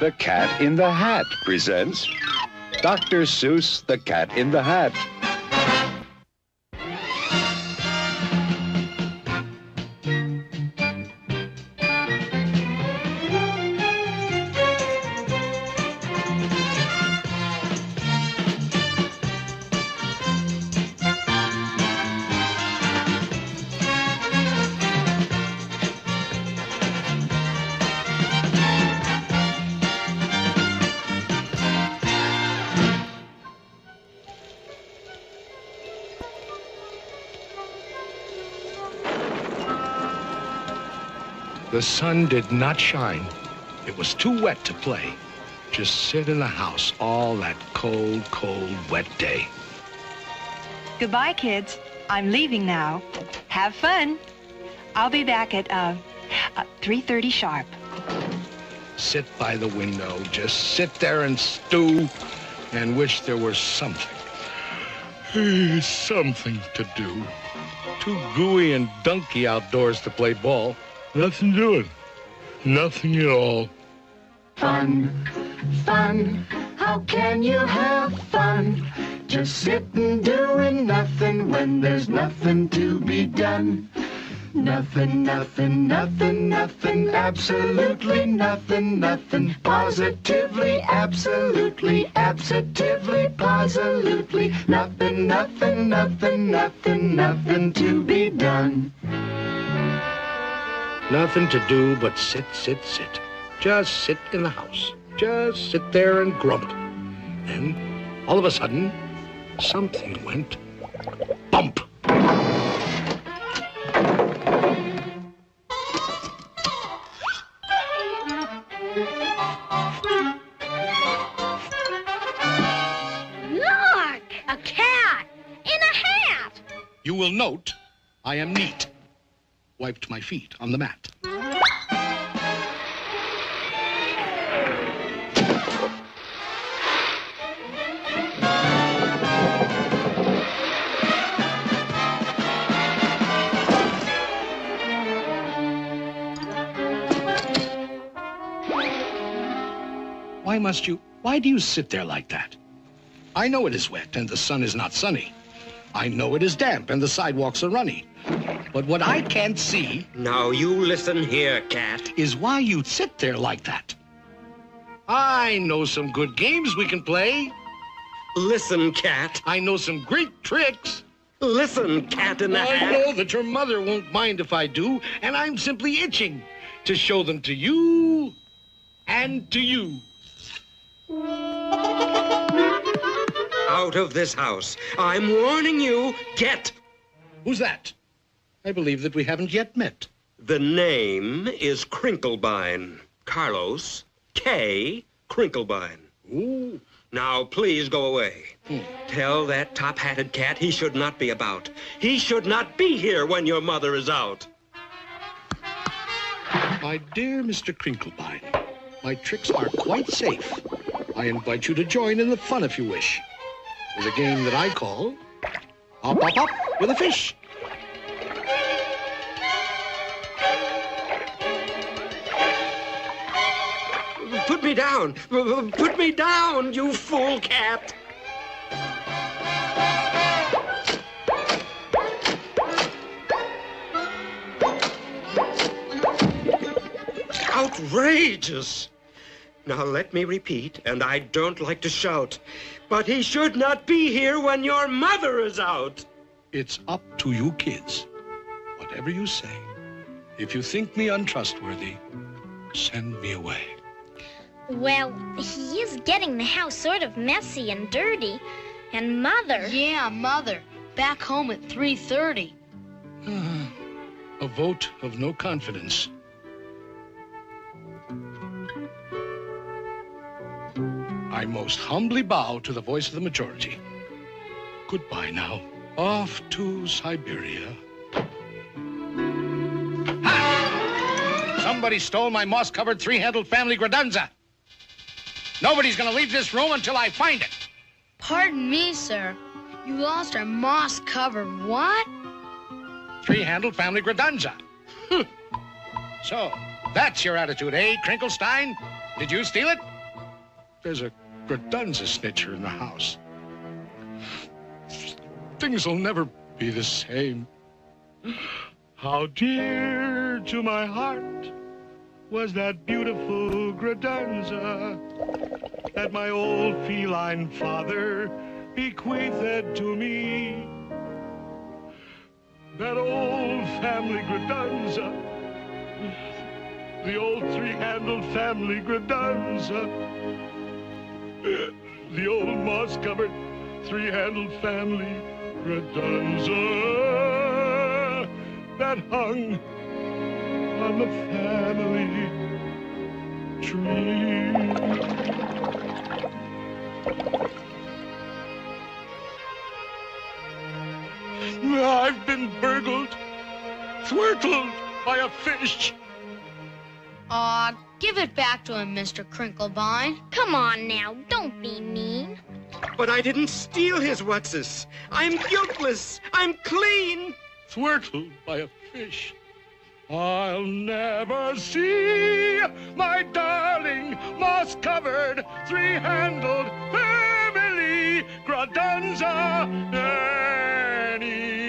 The Cat in the Hat presents Dr. Seuss, The Cat in the Hat. The sun did not shine. It was too wet to play. Just sit in the house all that cold, cold, wet day. Goodbye, kids. I'm leaving now. Have fun. I'll be back at 3:30 sharp. Sit by the window, just sit there and stew and wish there were something. Something to do. Too gooey and dunky outdoors to play ball. Nothing doing. Nothing at all. Fun, fun, how can you have fun? Just sitting doing nothing when there's nothing to be done. Nothing, nothing, nothing, nothing, absolutely nothing, nothing, positively, absolutely, absolutely, positively, nothing, nothing, nothing, nothing, nothing to be done. Nothing to do but sit, sit, sit. Just sit in the house. Just sit there and grump. Then, all of a sudden, something went bump. Look! A cat in a hat! You will note I am neat. Wiped my feet on the mat. Why do you sit there like that? I know it is wet and the sun is not sunny. I know it is damp and the sidewalks are runny. But what I can't see... Now you listen here, cat. ...is why you sit there like that. I know some good games we can play. Listen, cat. I know some great tricks. Listen, cat in the hat. I know that your mother won't mind if I do, and I'm simply itching to show them to you and to you. Out of this house. I'm warning you, get. Who's that? I believe that we haven't yet met. The name is Crinklebine. Carlos K. Crinklebine. Ooh. Now, please go away. Tell that top-hatted cat he should not be about. He should not be here when your mother is out. My dear Mr. Crinklebine, my tricks are quite safe. I invite you to join in the fun if you wish. With a game that I call Hop, Hop, Hop with a Fish. Put me down! Put me down, you fool cat! Outrageous! Now let me repeat, and I don't like to shout, but he should not be here when your mother is out. It's up to you kids. Whatever you say. If you think me untrustworthy, send me away. Well, he is getting the house sort of messy and dirty. And Mother... Yeah, Mother. Back home at 3:30. A vote of no confidence. I most humbly bow to the voice of the majority. Goodbye now. Off to Siberia. Ha! Somebody stole my moss-covered three-handled family credenza. Nobody's gonna leave this room until I find it. Pardon me, sir. You lost our moss-covered what? Three-handled family gradunza. So, that's your attitude, eh, Crinklestein? Did you steal it? There's a gradunza snitcher in the house. Things will never be the same. How dear to my heart was that beautiful gradunza that my old feline father bequeathed to me. That old family gradunza, the old three-handled family gradunza, the old moss-covered three-handled family gradunza that hung on the family tree. I've been burgled, thwirtled by a fish. Aw, give it back to him, Mr. Crinklebine. Come on now, don't be mean. But I didn't steal his whatsis. I'm guiltless. I'm clean. Thwirtled by a fish. I'll never see my darling moss-covered three-handled family gradunza anymore.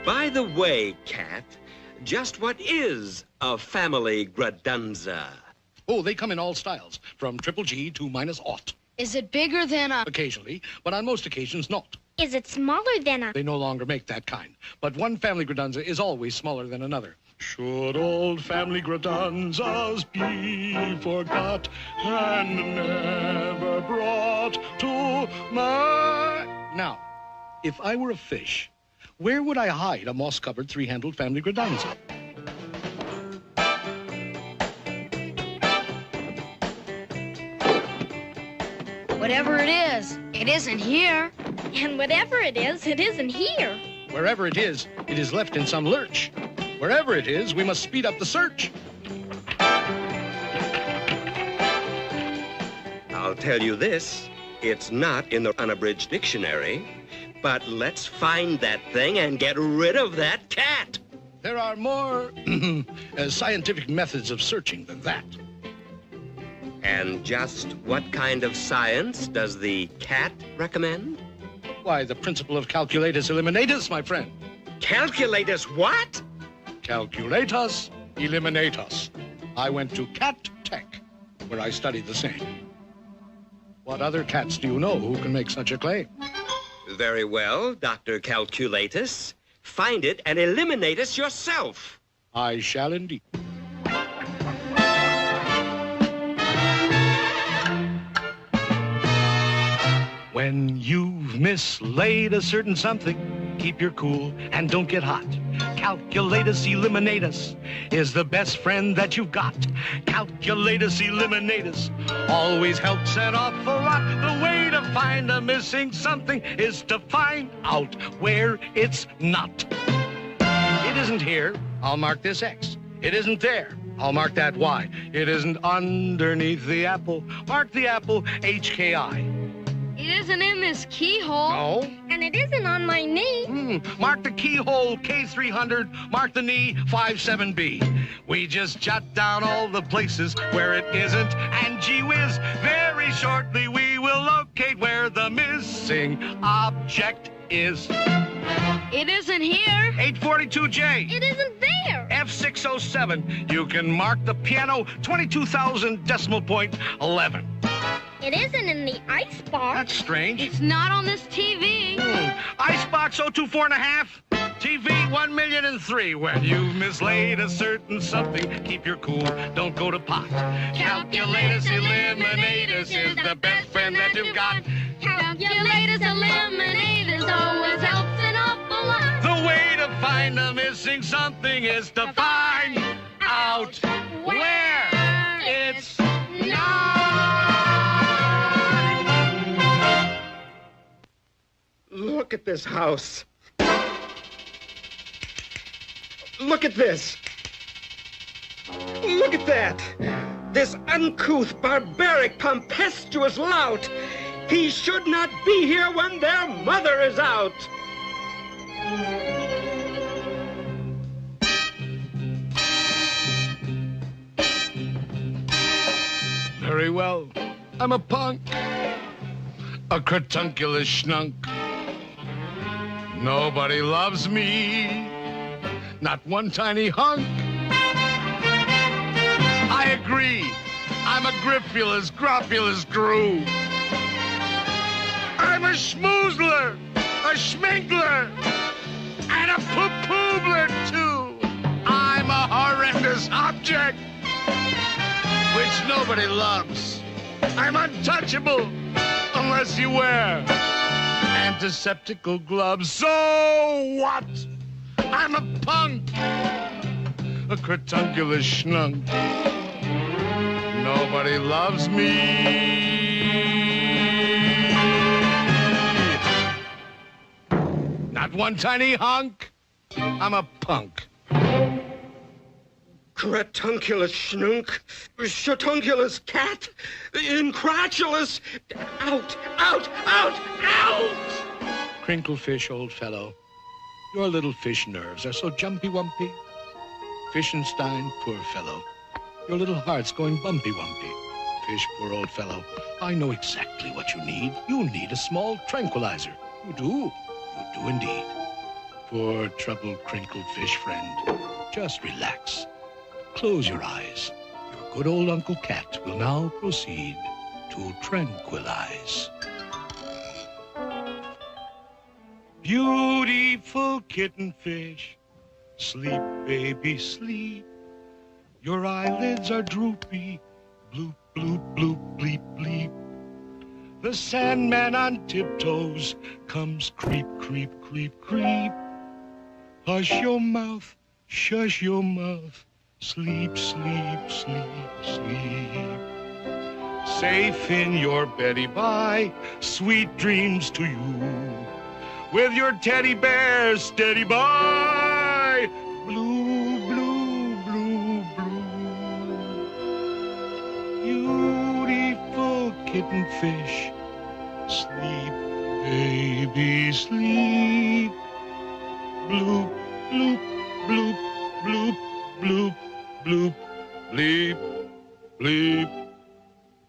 By the way, Cat, just what is a family gradunza? Oh, they come in all styles, from triple G to -0. Is it bigger than a... Occasionally, but on most occasions not. Is it smaller than a... They no longer make that kind. But one family gradunza is always smaller than another. Should old family gradunzas be forgot and never brought to my... Now, if I were a fish, where would I hide a moss-covered three-handled family gradunza? Whatever it isn't here. And whatever it isn't here. Wherever it is left in some lurch. Wherever it is, we must speed up the search. I'll tell you this. It's not in the unabridged dictionary. But let's find that thing and get rid of that cat. There are more scientific methods of searching than that. And just what kind of science does the cat recommend? Why, the principle of calculatus eliminatus, my friend. Calculatus what? Calculatus eliminatus. I went to Cat Tech, where I studied the same. What other cats do you know who can make such a claim? Very well, Dr. Calculatus. Find it and eliminate us yourself. I shall indeed. When you've mislaid a certain something, keep your cool and don't get hot. Calculatus eliminatus is the best friend that you've got. Calculatus eliminatus always helps an awful lot. The way to find a missing something is to find out where it's not. It isn't here, I'll mark this X. It isn't there, I'll mark that Y. It isn't underneath the apple, mark the apple HKI. It isn't in this keyhole. No. And it isn't on my knee. Mark the keyhole K300, mark the knee 57B. We just jot down all the places where it isn't, and gee whiz, very shortly we will locate where the missing object is. It isn't here. 842J. It isn't there. F607. You can mark the piano 22,000 decimal point 11. It isn't in the icebox. That's strange. It's not on this TV. Icebox 024.5. TV 1,000,003. When you've mislaid a certain something, keep your cool, don't go to pot. Calculatus eliminatus is the best friend that you've got. Calculatus eliminatus always helps an awful lot. The way to find a missing something is to find out where it's not. Look at this house. Look at this. Look at that. This uncouth, barbaric, tempestuous lout. He should not be here when their mother is out. Very well. I'm a punk. A cratunculous schnunk. Nobody loves me. Not one tiny hunk. I agree. I'm a griffulous, gropulous groo. I'm a schmoozler, a schminkler, and a poo-poobler, too. I'm a horrendous object, which nobody loves. I'm untouchable, unless you wear antiseptical gloves. So what? I'm a punk, a cratunculous schnunk. Nobody loves me. Not one tiny hunk. I'm a punk. Cratunculous schnunk, shatunculous cat, incratulous, out, out, out, out! Crinklefish, old fellow, your little fish nerves are so jumpy-wumpy. Fishenstein, poor fellow, your little heart's going bumpy-wumpy. Fish, poor old fellow, I know exactly what you need. You need a small tranquilizer. You do. You do indeed. Poor troubled crinkled fish friend, just relax. Close your eyes. Your good old Uncle Cat will now proceed to tranquilize. Beautiful kitten fish, sleep, baby, sleep. Your eyelids are droopy, bloop, bloop, bloop, bleep, bleep. The Sandman on tiptoes comes creep, creep, creep, creep. Hush your mouth, shush your mouth. Sleep, sleep, sleep, sleep. Safe in your beddy by, sweet dreams to you. With your teddy bear steady by, blue, blue, blue, blue. Beautiful kitten fish, sleep, baby, sleep. Bloop, bloop, bloop, bloop, bloop. Bloop, bleep, bleep,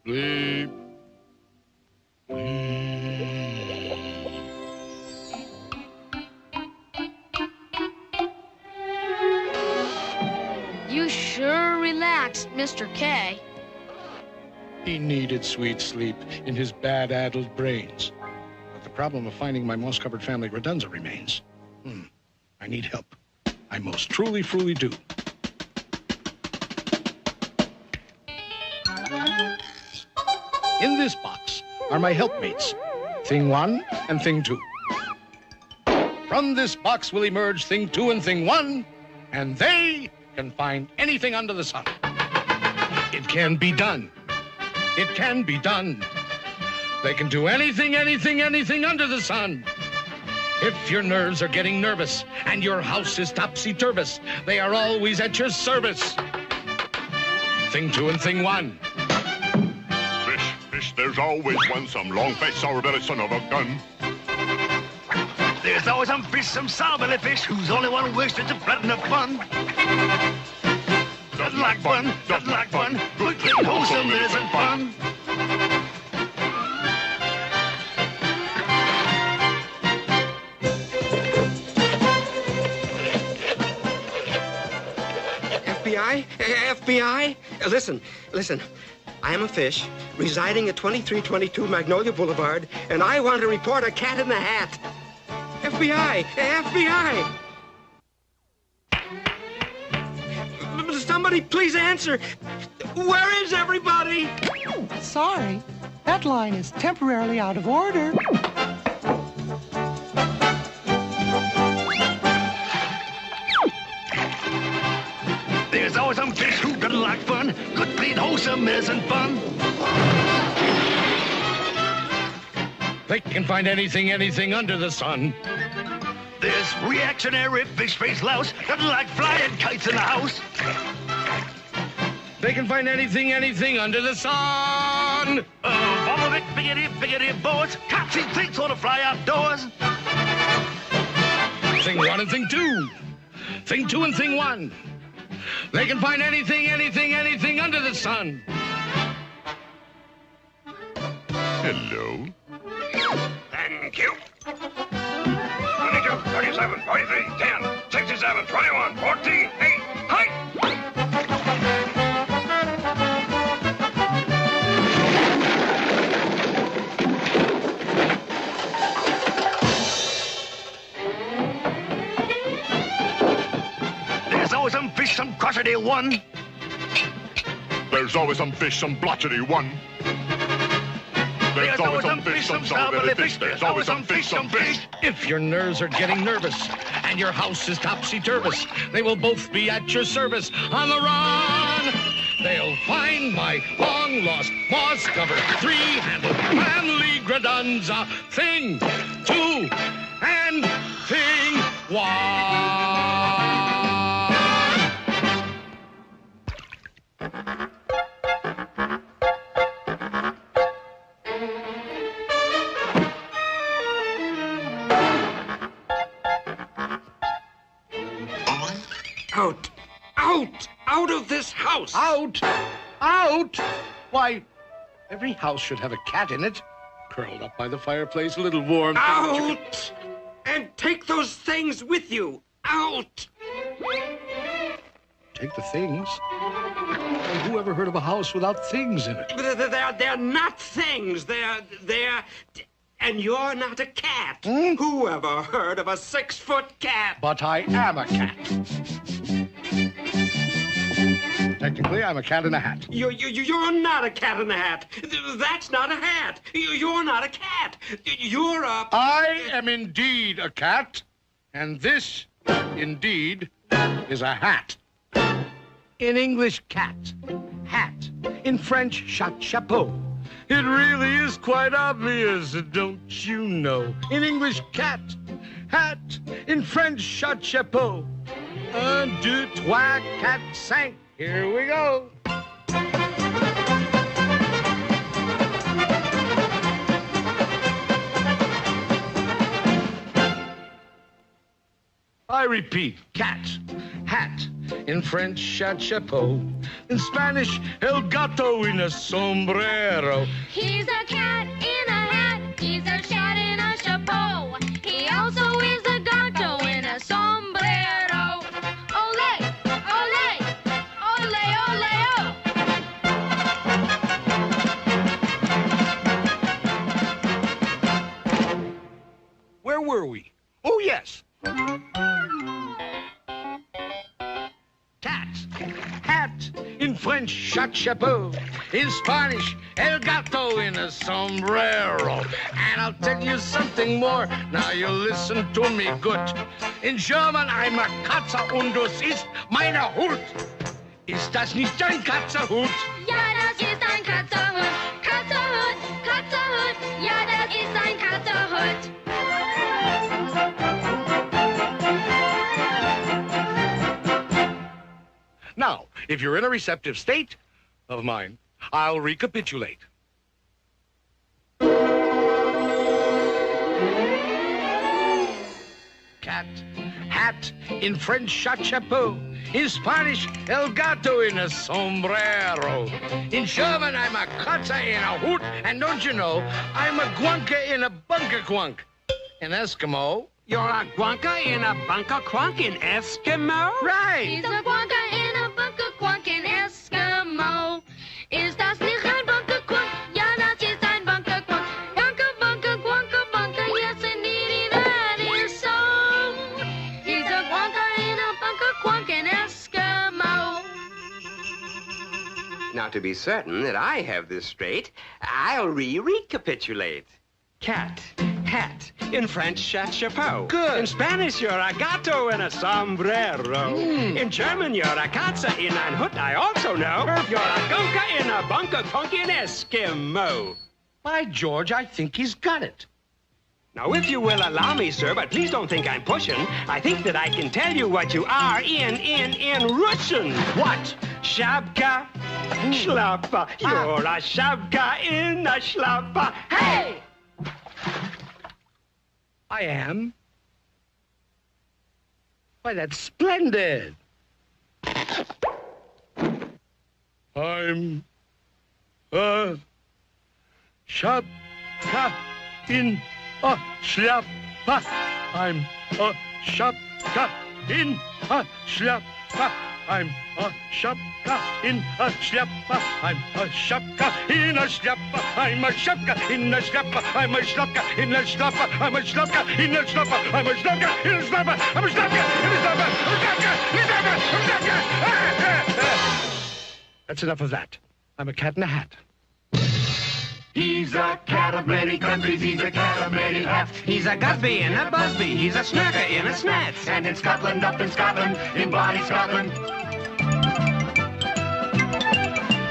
bleep, bleep. You sure relaxed, Mr. K. He needed sweet sleep in his bad-addled brains. But the problem of finding my moss-covered family redunza remains. I need help. I most truly do. In this box are my helpmates, Thing 1 and Thing 2. From this box will emerge Thing 2 and Thing 1, and they can find anything under the sun. It can be done. It can be done. They can do anything, anything, anything under the sun. If your nerves are getting nervous and your house is topsy-turvous, they are always at your service. Thing 2 and Thing 1. Fish, there's always one, some long-faced, sour-bellied son of a gun. There's always some fish, some sour-bellied fish, who's only one wish is to flatten the fun. Doesn't like fun, doesn't like fun, good, clean, wholesome, isn't fun. FBI? FBI? Listen. I am a fish residing at 2322 Magnolia Boulevard, and I want to report a cat in the hat. FBI! FBI! Somebody please answer. Where is everybody? Sorry, that line is temporarily out of order. There's always some fish who doesn't like fun. Good, clean, wholesome isn't fun. They can find anything, anything under the sun. This reactionary fish-faced louse doesn't like flying kites in the house. They can find anything under the sun. Bobble biggity boards. Cops and things want to fly outdoors. Thing 1 and thing 2. Thing 2 and thing 1. They can find anything under the sun. Hello. Thank you. 22, 37, 43, 10, 67, 21, 14, 8, height! There's always some fish, some crotchety one. There's always some fish, some blotchety one. There's always some fish, some sour fish. There's always some fish, some fish. If your nerves are getting nervous and your house is topsy-turvous, they will both be at your service on the run. They'll find my long-lost, moss-covered, three-handled manly gradunza. Thing 2 and thing 1. Out! Out! Out of this house! Out! Out! Why, every house should have a cat in it. Curled up by the fireplace, a little warm. Out! And take those things with you! Out! Take the things? Who ever heard of a house without things in it? They're not things. They're... And you're not a cat. Who ever heard of a 6-foot cat? But I am a cat. Technically, I'm a cat in a hat. You're not a cat in a hat. That's not a hat. You're not a cat. You're a... I am indeed a cat, and this, indeed, is a hat. In English, cat. Hat. In French, chapeau. It really is quite obvious, don't you know? In English, cat. Hat. In French, chapeau. 1, 2, 3, 4, 5. Here we go. I repeat, cat, hat. In French, chapeau. In Spanish, el gato en a sombrero. He's a cat in a hat. He's a cat in a chapeau. He also is a gato in a sombrero. Ole, ole, ole, ole, oh. Where were we? Oh, yes. Cat, hat, in French, chapeau. In Spanish, el gato in a sombrero. And I'll tell you something more. Now you listen to me good. In German, I'm a Katze und das ist meine Hut. Ist das nicht ein Katzerhut? Ja, das ist ein Katzerhut. Katzerhut, Katzerhut. Ja, das ist ein Katzerhut. Now, if you're in a receptive state of mind, I'll recapitulate. Cat, hat, in French, chapeau. In Spanish, el gato in a sombrero. In German, I'm a Katze in a hoot. And don't you know, I'm a guanka in a bunker quunk. In Eskimo. You're a guanka in a bunker quunk in Eskimo? Right. He's a guanka in a bunker quunk in Eskimo. Is das nicht ein bunker quunk? Ja, das ist ein bunker quunk. Bunker, bunker, guanka, bunker. Yes, indeed, that is so. He's a guanka in a bunker quunk in Eskimo. Now, to be certain that I have this straight, I'll recapitulate. Cat, hat. In French, chapeau. Good. In Spanish, you're a gato in a sombrero. In German, you're a Katze in ein Hut. I also know you're a gunka in a bunker quunk in Eskimo. By George, I think he's got it. Now, if you will allow me, sir, but please don't think I'm pushing, I think that I can tell you what you are in Russian. What? Shabka, Schlapper, you're a shabka in a schlapper. Hey! I am. Why, that's splendid. I'm a shabka in a schlapper. I'm a shabka in a schlapper. I'm a shabka in a schlapper. I'm a shabka in a schlapper. I'm a shabka in a schlapper. I'm a shabka in a schlapper. I'm a shabka in a schlapper. I'm a shabka in a schlapper. I'm a shabka in a schlapper. That's enough of that. I'm a cat in a hat. He's a cat of many countries, he's a cat of many hats. He's a Gusby and a Busby, he's a snurker in a snats. And in Scotland, up in Scotland, in Bonnie Scotland.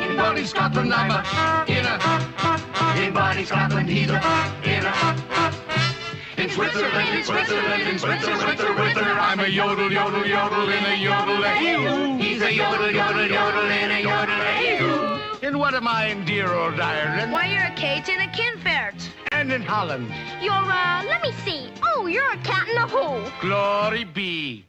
In Bonnie Scotland, I'm a in Bonnie Scotland, he's a in Switzerland, in Switzerland, in Switzerland, I'm a yodel, yodel, yodel in a yodel-a-hee-hoo. He's a yodel, yodel, yodel in a yodel-a-hee-hoo. And what am I in dear old Ireland? Why, you're a Kate and a Kinfert. And in Holland. You're, let me see. Oh, you're a cat in a hole. Glory be.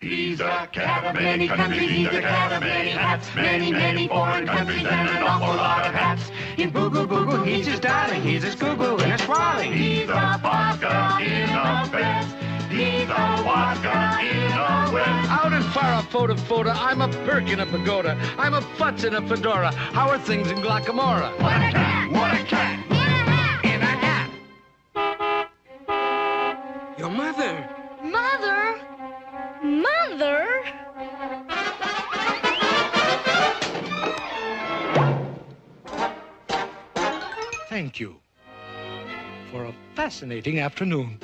He's a cat of many countries, he's a cat of many hats. Many, many foreign countries and an awful lot of hats. In Boo-Goo, Boo-Goo, he's just darling, he's a Scoo-Goo and a Swally. He's a vodka in a vest. He's a vodka in a vest. Out in Farah, I'm a Perk in a pagoda. I'm a Futz in a fedora. How are things in Glockamora? What a cat, what a cat. In a hat. Your mother. Mother? Mother? Thank you for a fascinating afternoon.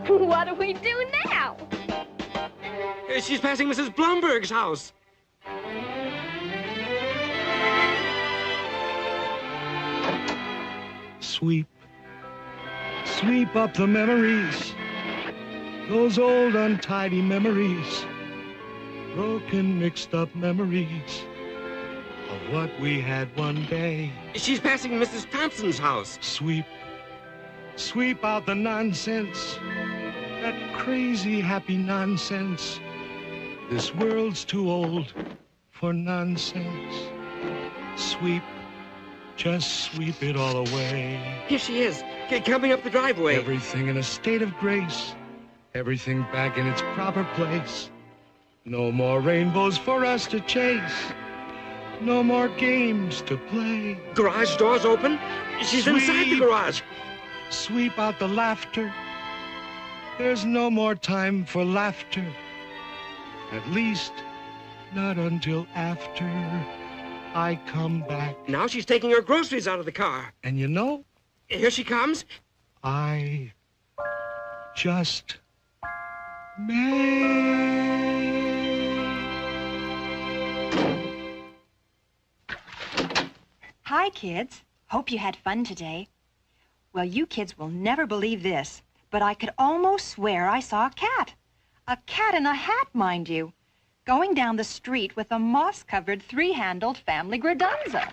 What do we do now? She's passing Mrs. Blumberg's house. Sweep, sweep up the memories, those old untidy memories, broken, mixed up memories of what we had one day. She's passing Mrs. Thompson's house. Sweep, sweep out the nonsense, that crazy happy nonsense. This world's too old for nonsense. Sweep, just sweep it all away. Here she is, coming up the driveway. Everything in a state of grace, everything back in its proper place. No more rainbows for us to chase, no more games to play. Garage doors open. She's inside the garage. Sweep out the laughter. There's no more time for laughter. At least, not until after I come back. Now she's taking her groceries out of the car. And you know? Here she comes. I just may. Hi, kids. Hope you had fun today. Well, you kids will never believe this, but I could almost swear I saw a cat. A cat in a hat, mind you, going down the street with a moss-covered, three-handled family gradunza.